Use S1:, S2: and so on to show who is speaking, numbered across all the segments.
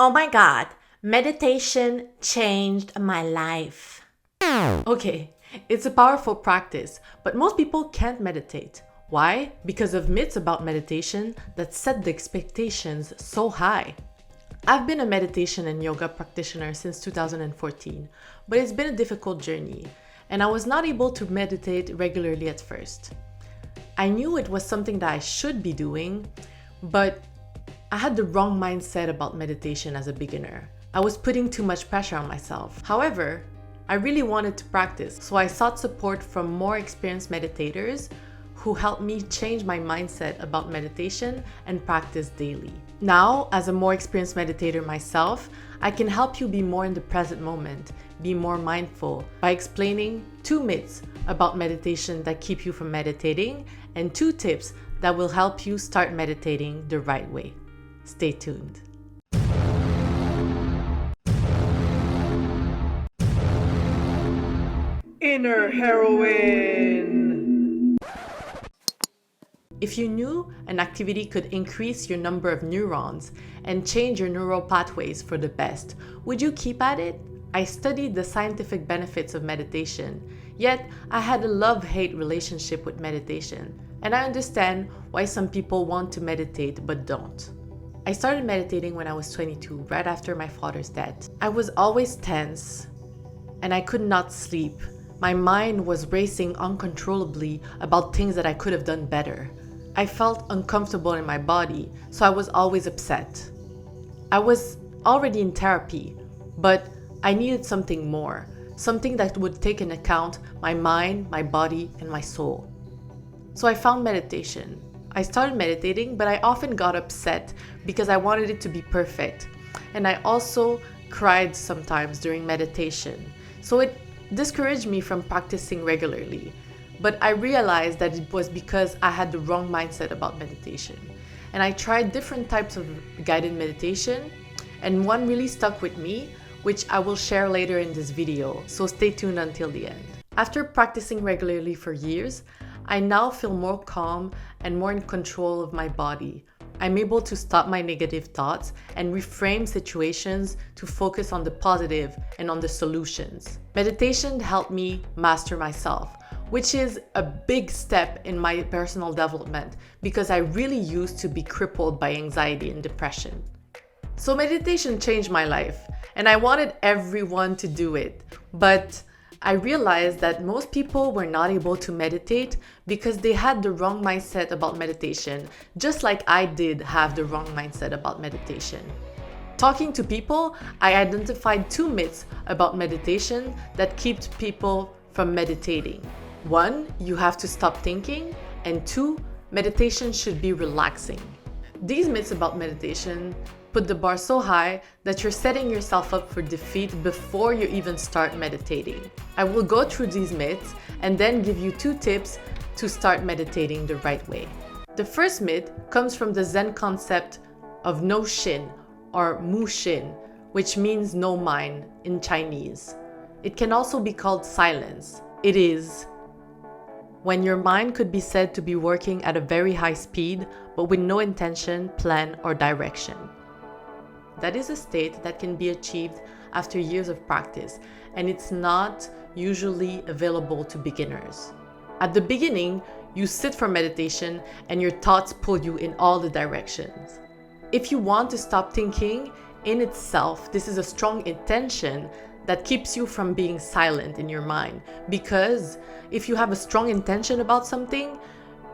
S1: Oh my God, meditation changed my life.
S2: Okay, it's a powerful practice, but most people can't meditate. Why? Because of myths about meditation that set the expectations so high. I've been a meditation and yoga practitioner since 2014, but it's been a difficult journey, and I was not able to meditate regularly at first. I knew it was something that I should be doing, but I had the wrong mindset about meditation as a beginner. I was putting too much pressure on myself. However, I really wanted to practice, so I sought support from more experienced meditators who helped me change my mindset about meditation and practice daily. Now, as a more experienced meditator myself, I can help you be more in the present moment, be more mindful by explaining 2 myths about meditation that keep you from meditating and 2 tips that will help you start meditating the right way. Stay tuned. Inner heroine. If you knew an activity could increase your number of neurons and change your neural pathways for the best, would you keep at it? I studied the scientific benefits of meditation, yet I had a love-hate relationship with meditation, and I understand why some people want to meditate but don't. I started meditating when I was 22, right after my father's death. I was always tense, and I could not sleep. My mind was racing uncontrollably about things that I could have done better. I felt uncomfortable in my body, so I was always upset. I was already in therapy, but I needed something more, something that would take into account my mind, my body, and my soul. So I found meditation. I started meditating, but I often got upset because I wanted it to be perfect. And I also cried sometimes during meditation. So it discouraged me from practicing regularly. But I realized that it was because I had the wrong mindset about meditation. And I tried different types of guided meditation, and one really stuck with me, which I will share later in this video, so stay tuned until the end. After practicing regularly for years, I now feel more calm and more in control of my body. I'm able to stop my negative thoughts and reframe situations to focus on the positive and on the solutions. Meditation helped me master myself, which is a big step in my personal development because I really used to be crippled by anxiety and depression. So meditation changed my life, and I wanted everyone to do it, but I realized that most people were not able to meditate because they had the wrong mindset about meditation, just like I did have the wrong mindset about meditation. Talking to people, I identified 2 myths about meditation that kept people from meditating. 1, you have to stop thinking, and 2, meditation should be relaxing. These myths about meditation put the bar so high that you're setting yourself up for defeat before you even start meditating. I will go through these myths and then give you 2 tips to start meditating the right way. The first myth comes from the Zen concept of no shin or mu shin, which means no mind in Chinese. It can also be called silence. It is when your mind could be said to be working at a very high speed, but with no intention, plan, or direction. That is a state that can be achieved after years of practice, and it's not usually available to beginners. At the beginning, you sit for meditation and your thoughts pull you in all the directions. If you want to stop thinking, in itself, this is a strong intention that keeps you from being silent in your mind, because if you have a strong intention about something,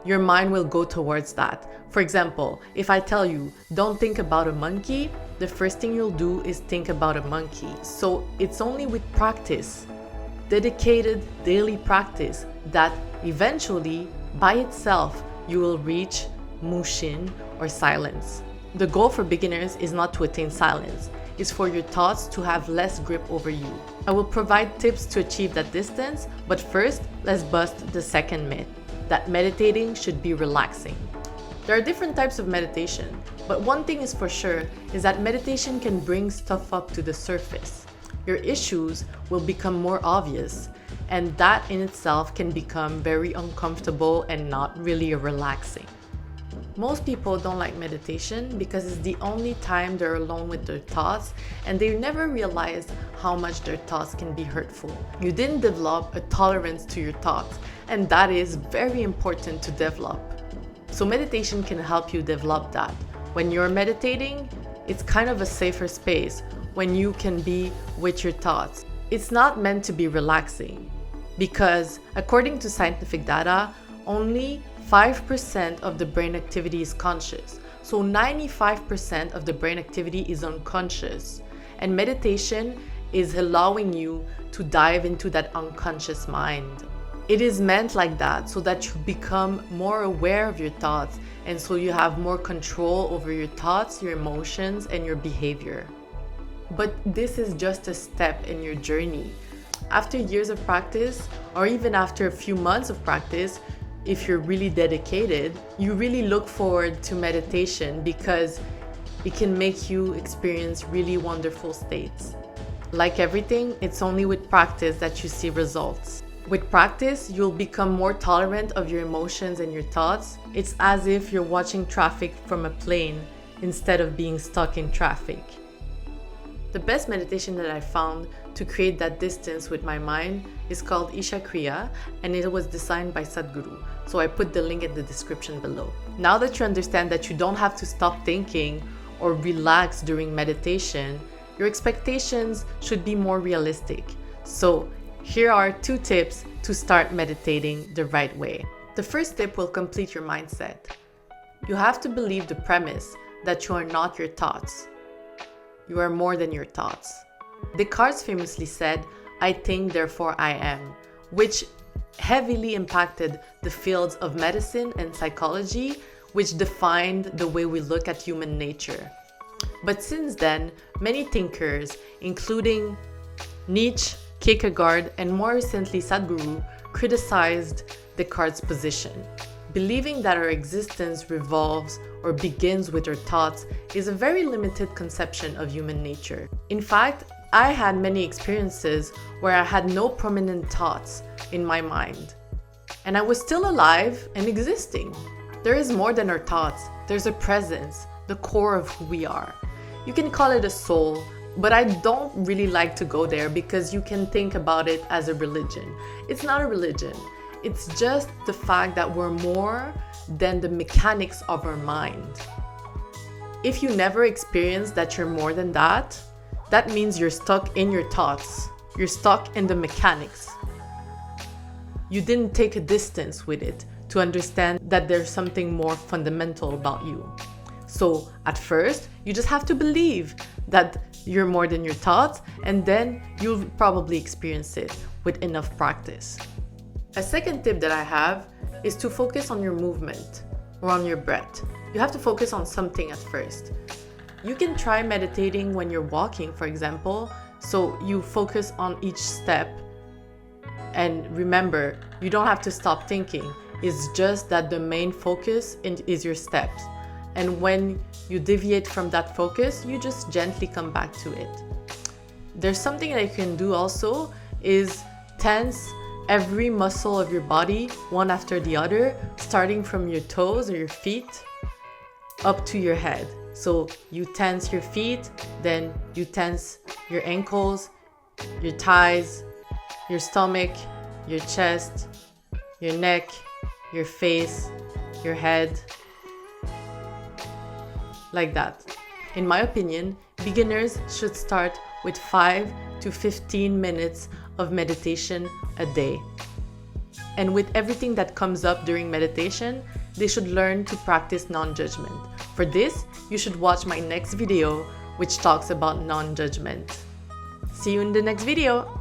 S2: your mind will go towards that. For example, if I tell you, don't think about a monkey, the first thing you'll do is think about a monkey. So it's only with practice, dedicated daily practice, that eventually, by itself, you will reach mushin or silence. The goal for beginners is not to attain silence, it's for your thoughts to have less grip over you. I will provide tips to achieve that distance, but first, let's bust the second myth, that meditating should be relaxing. There are different types of meditation, but one thing is for sure is that meditation can bring stuff up to the surface. Your issues will become more obvious, and that in itself can become very uncomfortable and not really relaxing. Most people don't like meditation because it's the only time they're alone with their thoughts, and they never realize how much their thoughts can be hurtful. You didn't develop a tolerance to your thoughts, and that is very important to develop. So meditation can help you develop that. When you're meditating, it's kind of a safer space when you can be with your thoughts. It's not meant to be relaxing because according to scientific data, only 5% of the brain activity is conscious. So 95% of the brain activity is unconscious. And meditation is allowing you to dive into that unconscious mind. It is meant like that so that you become more aware of your thoughts, and so you have more control over your thoughts, your emotions, and your behavior. But this is just a step in your journey. After years of practice, or even after a few months of practice, if you're really dedicated, you really look forward to meditation because it can make you experience really wonderful states. Like everything, it's only with practice that you see results. With practice, you'll become more tolerant of your emotions and your thoughts. It's as if you're watching traffic from a plane instead of being stuck in traffic. The best meditation that I found to create that distance with my mind is called Isha Kriya, and it was designed by Sadhguru. So I put the link in the description below. Now that you understand that you don't have to stop thinking or relax during meditation, your expectations should be more realistic. So here are 2 tips to start meditating the right way. The first tip will complete your mindset. You have to believe the premise that you are not your thoughts. You are more than your thoughts. Descartes famously said, "I think, therefore I am," which heavily impacted the fields of medicine and psychology, which defined the way we look at human nature. But since then, many thinkers, including Nietzsche, Kierkegaard, and more recently Sadhguru, criticized Descartes' position. Believing that our existence revolves or begins with our thoughts is a very limited conception of human nature. In fact, I had many experiences where I had no prominent thoughts in my mind, and I was still alive and existing. There is more than our thoughts. There's a presence, the core of who we are. You can call it a soul, but I don't really like to go there because you can think about it as a religion. It's not a religion. It's just the fact that we're more than the mechanics of our mind. If you never experience that you're more than that, that means you're stuck in your thoughts. You're stuck in the mechanics. You didn't take a distance with it to understand that there's something more fundamental about you. So at first, you just have to believe that you're more than your thoughts, and then you'll probably experience it with enough practice. A second tip that I have is to focus on your movement or on your breath. You have to focus on something at first. You can try meditating when you're walking, for example, so you focus on each step. And remember, you don't have to stop thinking. It's just that the main focus is your steps. And when you deviate from that focus, you just gently come back to it. There's something that you can do also is tense every muscle of your body, one after the other, starting from your toes or your feet up to your head. So you tense your feet, then you tense your ankles, your thighs, your stomach, your chest, your neck, your face, your head, like that. In my opinion, beginners should start with 5 to 15 minutes of meditation a day. And with everything that comes up during meditation, they should learn to practice non-judgment. For this, you should watch my next video, which talks about non-judgment. See you in the next video.